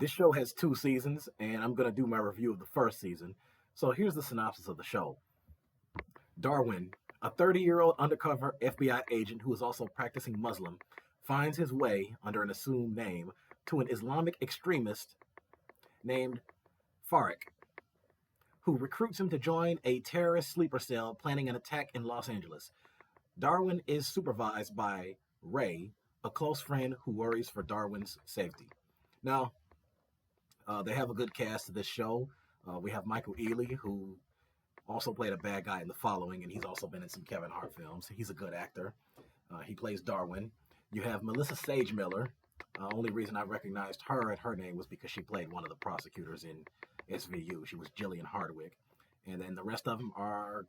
This show has two seasons, and I'm going to do my review of the first season. So here's the synopsis of the show. Darwin, a 30-year-old undercover FBI agent who is also practicing Muslim, finds his way, under an assumed name, to an Islamic extremist named Farik, who recruits him to join a terrorist sleeper cell planning an attack in Los Angeles. Darwin is supervised by Ray, a close friend who worries for Darwin's safety. Now, they have a good cast of this show. We have Michael Ealy, who also played a bad guy in The Following, and he's also been in some Kevin Hart films. He's a good actor. He plays Darwin. You have Melissa Sagemiller. Only reason I recognized her and her name was because she played one of the prosecutors in SVU. She was Jillian Hardwick. And then the rest of them are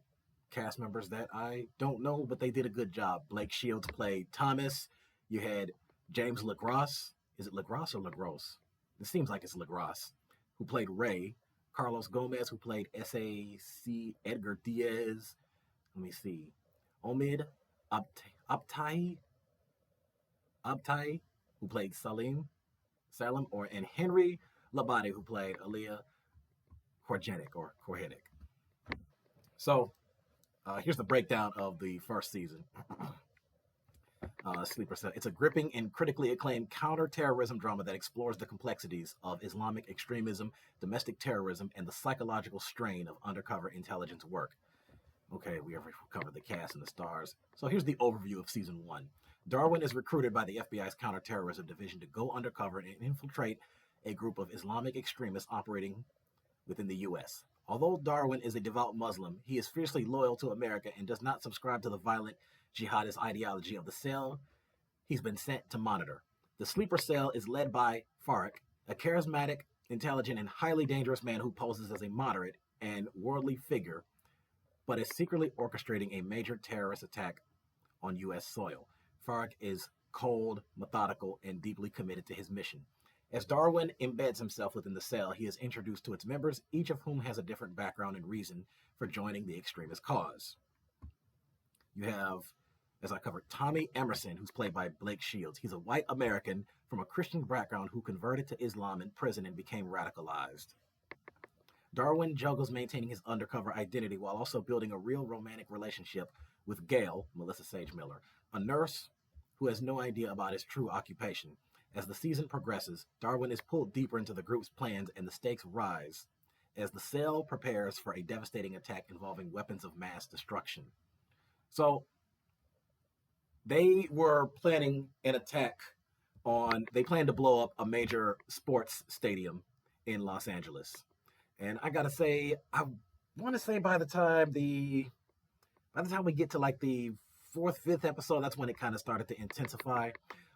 cast members that I don't know, but they did a good job. Blake Shields played Thomas. You had James LaGrosse. Is it LaGrosse or LaGrosse? It seems like it's LaGrosse, who played Ray. Carlos Gomez, who played SAC Edgar Diaz. Let me see. Omid Abtai, who played Salem, and Henry Labate, who played Aaliyah Korhenik. So here's the breakdown of the first season. Sleeper Cell. It's a gripping and critically acclaimed counter-terrorism drama that explores the complexities of Islamic extremism, domestic terrorism, and the psychological strain of undercover intelligence work. Okay, we have covered the cast and the stars. So here's the overview of season 1. Darwin is recruited by the FBI's counterterrorism division to go undercover and infiltrate a group of Islamic extremists operating within the U.S. Although Darwin is a devout Muslim, he is fiercely loyal to America and does not subscribe to the violent jihadist ideology of the cell he's been sent to monitor. The sleeper cell is led by Farik, a charismatic, intelligent, and highly dangerous man who poses as a moderate and worldly figure, but is secretly orchestrating a major terrorist attack on U.S. soil. Farik is cold, methodical, and deeply committed to his mission. As Darwin embeds himself within the cell, he is introduced to its members, each of whom has a different background and reason for joining the extremist cause. You have, as I covered, Tommy Emerson, who's played by Blake Shields. He's a white American from a Christian background who converted to Islam in prison and became radicalized. Darwin juggles maintaining his undercover identity while also building a real romantic relationship with Gail, Melissa Sagemiller, a nurse who has no idea about his true occupation. As the season progresses, Darwin is pulled deeper into the group's plans and the stakes rise as the cell prepares for a devastating attack involving weapons of mass destruction. So they were planning an attack they planned to blow up a major sports stadium in Los Angeles. And I gotta say, I want to say by the time we get to like the fourth, fifth episode, that's when it kind of started to intensify.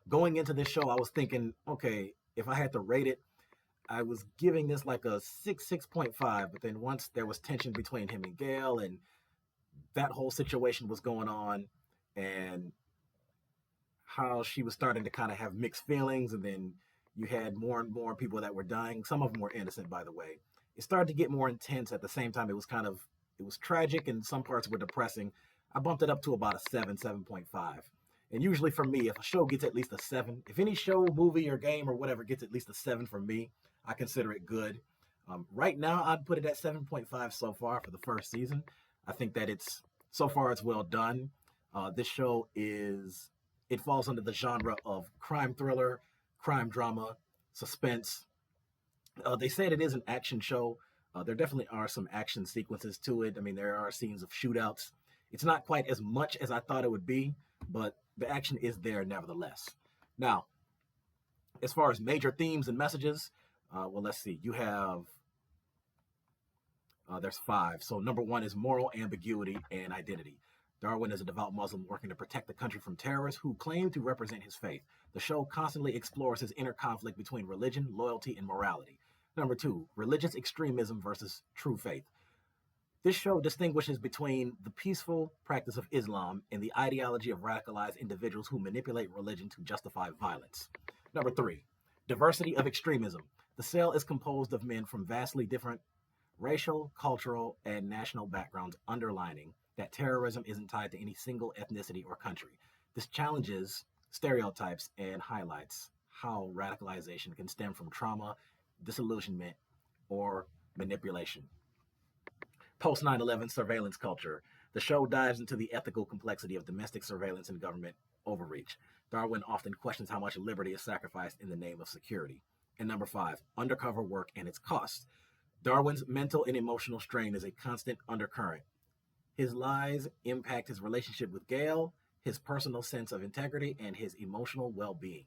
Going into this show, I was thinking, okay, if I had to rate it, I was giving this like a 6.5. But then once there was tension between him and Gail, and that whole situation was going on, and how she was starting to kind of have mixed feelings, and then you had more and more people that were dying. Some of them were innocent, by the way. It started to get more intense. At the same time, it was tragic, and some parts were depressing. I bumped it up to about a 7.5. And usually for me, if a show gets at least a 7, if any show, movie, or game or whatever gets at least a 7 for me, I consider it good. Right now, I'd put it at 7.5 so far for the first season. I think that it's well done. This show it falls under the genre of crime thriller, crime drama, suspense. They said it is an action show. There definitely are some action sequences to it. I mean, there are scenes of shootouts. It's not quite as much as I thought it would be, but the action is there nevertheless. Now, as far as major themes and messages, well, let's see. You have, there's 5. So number 1 is moral ambiguity and identity. Darwin is a devout Muslim working to protect the country from terrorists who claim to represent his faith. The show constantly explores his inner conflict between religion, loyalty, and morality. Number 2, religious extremism versus true faith. This show distinguishes between the peaceful practice of Islam and the ideology of radicalized individuals who manipulate religion to justify violence. Number 3, diversity of extremism. The cell is composed of men from vastly different racial, cultural, and national backgrounds, underlining that terrorism isn't tied to any single ethnicity or country. This challenges stereotypes and highlights how radicalization can stem from trauma disillusionment, or manipulation. Post 9/11 surveillance culture. The show dives into the ethical complexity of domestic surveillance and government overreach. Darwin often questions how much liberty is sacrificed in the name of security. And number five, undercover work and its costs. Darwin's mental and emotional strain is a constant undercurrent. His lies impact his relationship with Gail, his personal sense of integrity, and his emotional well being.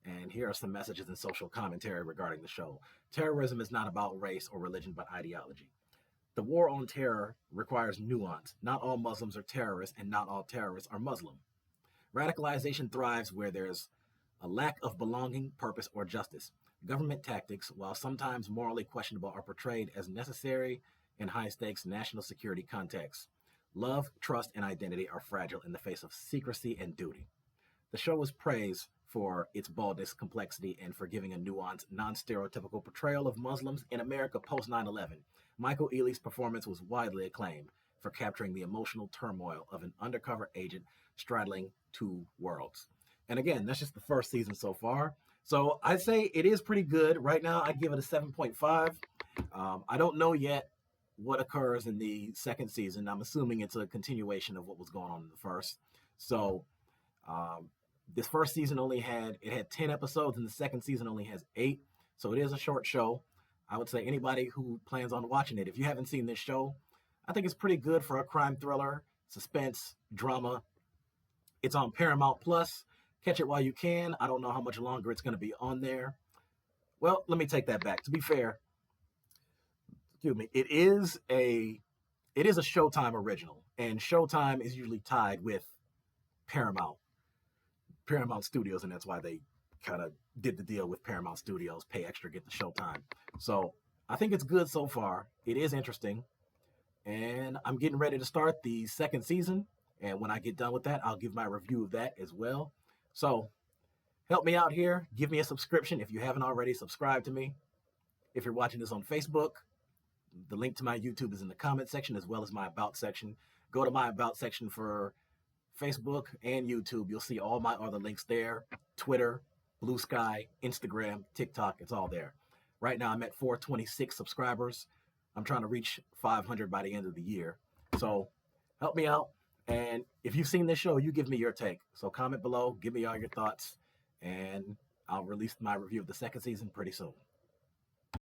And here are some messages and social commentary regarding the show. Terrorism is not about race or religion, but ideology. The war on terror requires nuance. Not all Muslims are terrorists, and not all terrorists are Muslim. Radicalization thrives where there's a lack of belonging, purpose, or justice. Government tactics, while sometimes morally questionable, are portrayed as necessary in high stakes national security contexts. Love, trust, and identity are fragile in the face of secrecy and duty. The show was praised for its boldness, complexity, and for giving a nuanced, non stereotypical portrayal of Muslims in America post 9/11. Michael Ealy's performance was widely acclaimed for capturing the emotional turmoil of an undercover agent straddling two worlds. And again, that's just the first season so far. So I'd say it is pretty good. Right now, I'd give it a 7.5. I don't know yet what occurs in the second season. I'm assuming it's a continuation of what was going on in the first. So um, this first season had 10 episodes, and the second season only has 8. So it is a short show. I would say anybody who plans on watching it, if you haven't seen this show, I think it's pretty good for a crime thriller, suspense, drama. It's on Paramount Plus. Catch it while you can. I don't know how much longer it's going to be on there. Well, let me take that back. To be fair, excuse me, it is a Showtime original, and Showtime is usually tied with Paramount Studios, and that's why they kind of did the deal with Paramount Studios, pay extra, get the Showtime. So I think it's good so far. It is interesting, and I'm getting ready to start the second season. And when I get done with that, I'll give my review of that as well. So help me out here. Give me a subscription if you haven't already. Subscribe to me. If you're watching this on Facebook, the link to my YouTube is in the comment section as well as my About section. Go to my About section for Facebook and YouTube. You'll see all my other links there. Twitter, Blue Sky, Instagram, TikTok, it's all there. Right now I'm at 426 subscribers. I'm trying to reach 500 by the end of the year. So help me out. And if you've seen this show, you give me your take. So comment below, give me all your thoughts, and I'll release my review of the second season pretty soon.